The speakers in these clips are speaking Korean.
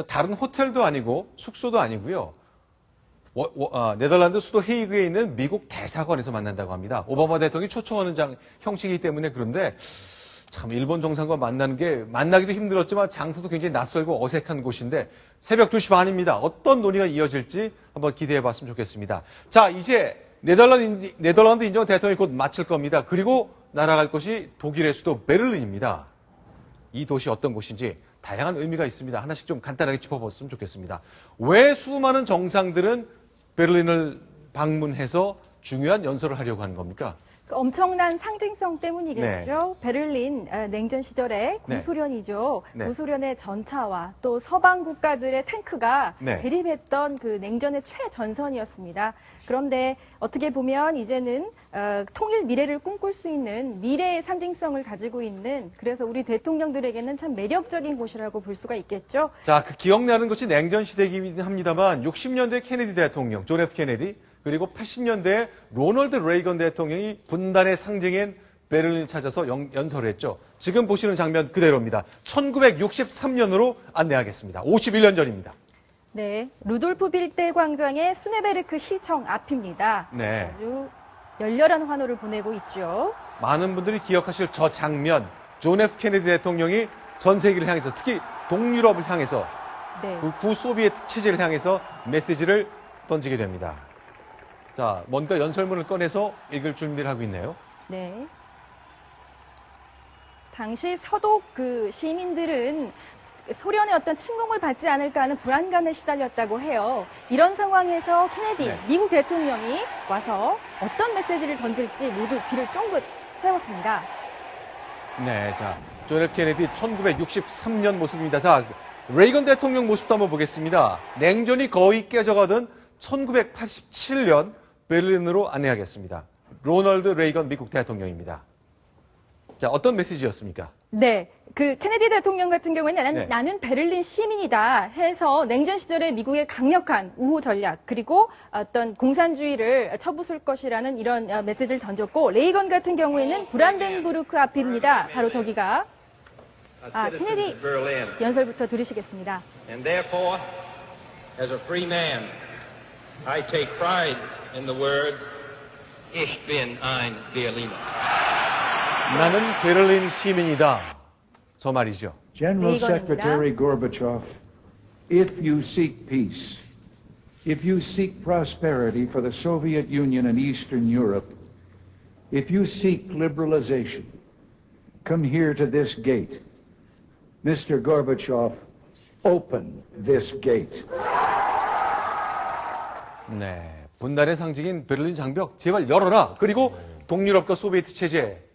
다른 호텔도 아니고 숙소도 아니고요. 네덜란드 수도 헤이그에 있는 미국 대사관에서 만난다고 합니다. 오바마 대통령이 초청하는 형식이기 때문에. 그런데 참 일본 정상과 만나는 게 만나기도 힘들었지만 장소도 굉장히 낯설고 어색한 곳인데 새벽 2시 반입니다. 어떤 논의가 이어질지 한번 기대해 봤으면 좋겠습니다. 자, 이제 네덜란드 인정 대통령이 곧 마칠 겁니다. 그리고 날아갈 곳이 독일의 수도 베를린입니다. 이 도시 어떤 곳인지 다양한 의미가 있습니다. 하나씩 좀 간단하게 짚어봤으면 좋겠습니다. 왜 수많은 정상들은 베를린을 방문해서 중요한 연설을 하려고 하는 겁니까? 엄청난 상징성 때문이겠죠. 네. 베를린 냉전 시절에 구소련이죠. 네. 구소련의 전차와 또 서방 국가들의 탱크가 네. 대립했던 그 냉전의 최전선이었습니다. 그런데 어떻게 보면 이제는 통일 미래를 꿈꿀 수 있는 미래의 상징성을 가지고 있는, 그래서 우리 대통령들에게는 참 매력적인 곳이라고 볼 수가 있겠죠. 자, 그 기억나는 것이 냉전 시대이긴 합니다만 60년대 케네디 대통령, 존 F 케네디, 그리고 80년대에 로널드 레이건 대통령이 분단의 상징인 베를린을 찾아서 연설을 했죠. 지금 보시는 장면 그대로입니다. 1963년으로 안내하겠습니다. 51년 전입니다. 네, 루돌프 빌데 광장의 수네베르크 시청 앞입니다. 네. 아주 열렬한 환호를 보내고 있죠. 많은 분들이 기억하실 저 장면, 존 F 케네디 대통령이 전 세계를 향해서, 특히 동유럽을 향해서, 그 구소비에트 체제를 향해서 메시지를 던지게 됩니다. 자, 뭔가 연설문을 꺼내서 읽을 준비를 하고 있네요. 네. 당시 서독 시민들은 소련의 어떤 침공을 받지 않을까 하는 불안감에 시달렸다고 해요. 이런 상황에서 케네디, 미국 대통령이 와서 어떤 메시지를 던질지 모두 귀를 쫑긋 세웠습니다. 네, 자, 존 F 케네디 1963년 모습입니다. 자, 레이건 대통령 모습도 한번 보겠습니다. 냉전이 거의 깨져가던 1987년 베를린으로 안내하겠습니다. 로널드 레이건 미국 대통령입니다. 자, 어떤 메시지였습니까? 네, 그 케네디 대통령 같은 경우에는 나는 베를린 시민이다 해서 냉전 시절에 미국의 강력한 우호 전략, 그리고 어떤 공산주의를 쳐부술 것이라는 이런 메시지를 던졌고, 레이건 같은 경우에는 브란덴부르크 앞입니다. 바로 저기가 케네디 연설부터 들으시겠습니다. And therefore, as a free man, I take pride in the words Ich bin ein Berliner. 나는 베를린 시민이다. 저 말이죠. General Secretary Gorbachev, if you seek peace, if you seek prosperity for the Soviet Union and Eastern Europe, if you seek liberalization, come here to this gate. Mr. Gorbachev, open this gate. 네, 분단의 상징인 베를린 장벽 제발 열어라. 그리고 동유럽과 소비에트 체제,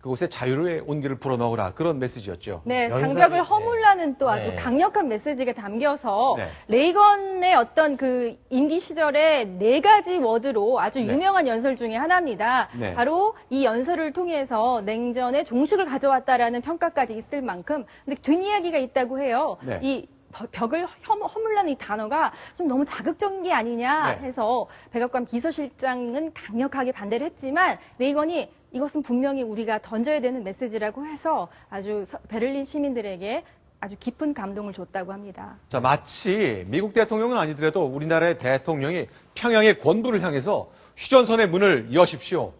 그곳에 자유의 온기를 불어넣으라. 그런 메시지였죠. 네, 장벽을 허물라는 또 아주 강력한 메시지가 담겨서 레이건의 어떤 그 임기 시절에 4가지 워드로 아주 유명한 연설 중에 하나입니다. 바로 이 연설을 통해서 냉전의 종식을 가져왔다라는 평가까지 있을 만큼, 근데 뒷이야기가 있다고 해요. 이 벽을 허물라는 이 단어가 좀 너무 자극적인 게 아니냐 해서 백악관 비서실장은 강력하게 반대를 했지만, 레이건이 이것은 분명히 우리가 던져야 되는 메시지라고 해서 아주 베를린 시민들에게 아주 깊은 감동을 줬다고 합니다. 자, 마치 미국 대통령은 아니더라도 우리나라의 대통령이 평양의 권부를 향해서 휴전선의 문을 여십시오.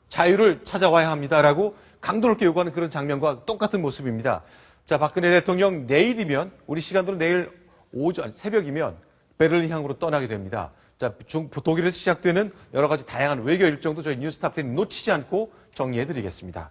자유를 찾아와야 합니다라고 강도 높게 요구하는 그런 장면과 똑같은 모습입니다. 자, 박근혜 대통령 내일이면, 우리 시간으로 내일 새벽이면 베를린 향으로 떠나게 됩니다. 자, 독일에서 시작되는 여러 가지 다양한 외교 일정도 저희 뉴스탑10이 놓치지 않고 정리해드리겠습니다.